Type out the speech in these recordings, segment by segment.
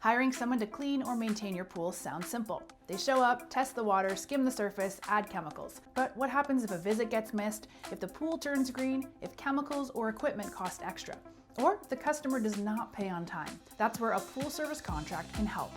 Hiring someone to clean or maintain your pool sounds simple. They show up, test the water, skim the surface, add chemicals. But what happens if a visit gets missed, if the pool turns green, if chemicals or equipment cost extra, or if the customer does not pay on time? That's where a pool service contract can help.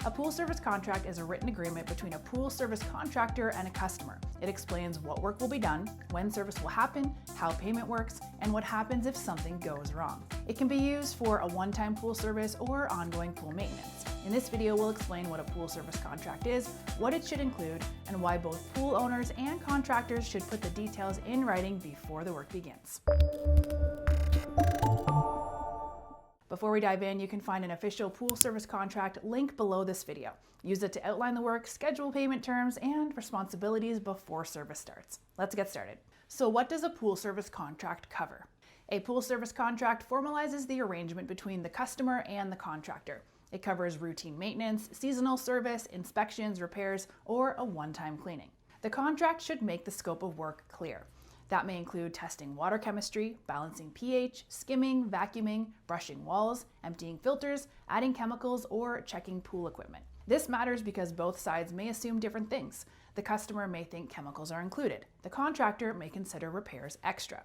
A pool service contract is a written agreement between a pool service contractor and a customer. It explains what work will be done, when service will happen, how payment works, and what happens if something goes wrong. It can be used for a one-time pool service or ongoing pool maintenance. In this video, we'll explain what a pool service contract is, what it should include, and why both pool owners and contractors should put the details in writing before the work begins. Before we dive in, you can find an official pool service contract link below this video. Use it to outline the work, schedule payment terms, and responsibilities before service starts. Let's get started. So what does a pool service contract cover? A pool service contract formalizes the arrangement between the customer and the contractor. It covers routine maintenance, seasonal service, inspections, repairs, or a one-time cleaning. The contract should make the scope of work clear. That may include testing water chemistry, balancing pH, skimming, vacuuming, brushing walls, emptying filters, adding chemicals, or checking pool equipment. This matters because both sides may assume different things. The customer may think chemicals are included. The contractor may consider repairs extra.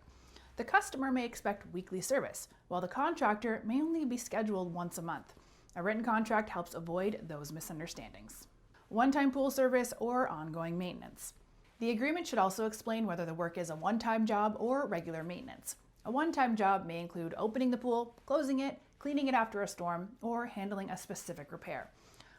The customer may expect weekly service, while the contractor may only be scheduled once a month. A written contract helps avoid those misunderstandings. One-time pool service or ongoing maintenance. The agreement should also explain whether the work is a one-time job or regular maintenance. A one-time job may include opening the pool, closing it, cleaning it after a storm, or handling a specific repair.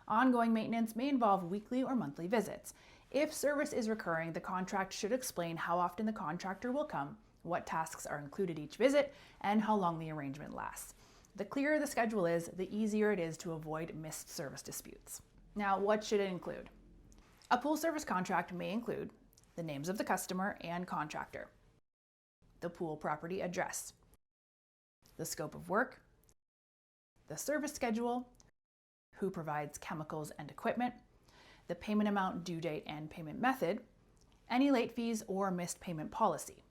Ongoing maintenance may involve weekly or monthly visits. If service is recurring, the contract should explain how often the contractor will come, what tasks are included each visit, and how long the arrangement lasts. The clearer the schedule is, the easier it is to avoid missed service disputes. Now, what should it include? A pool service contract may include the names of the customer and contractor, the pool property address, the scope of work, the service schedule, who provides chemicals and equipment, the payment amount, due date, and payment method, any late fees or missed payment policy,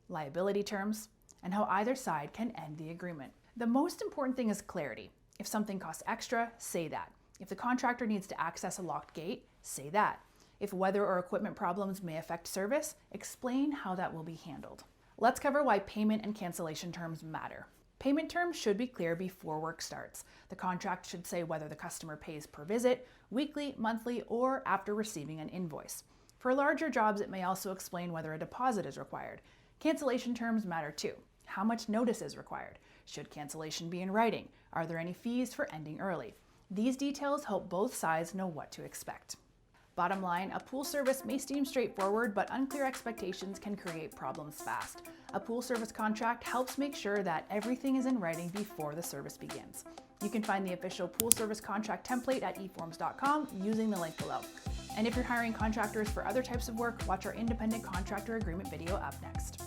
liability terms, and how either side can end the agreement. The most important thing is clarity. If something costs extra, say that. If the contractor needs to access a locked gate, say that. If weather or equipment problems may affect service, explain how that will be handled. Let's cover why payment and cancellation terms matter. Payment terms should be clear before work starts. The contract should say whether the customer pays per visit, weekly, monthly, or after receiving an invoice. For larger jobs, it may also explain whether a deposit is required. Cancellation terms matter too. How much notice is required? Should cancellation be in writing? Are there any fees for ending early? These details help both sides know what to expect. Bottom line, a pool service may seem straightforward, but unclear expectations can create problems fast. A pool service contract helps make sure that everything is in writing before the service begins. You can find the official pool service contract template at eForms.com using the link below. And if you're hiring contractors for other types of work, watch our independent contractor agreement video up next.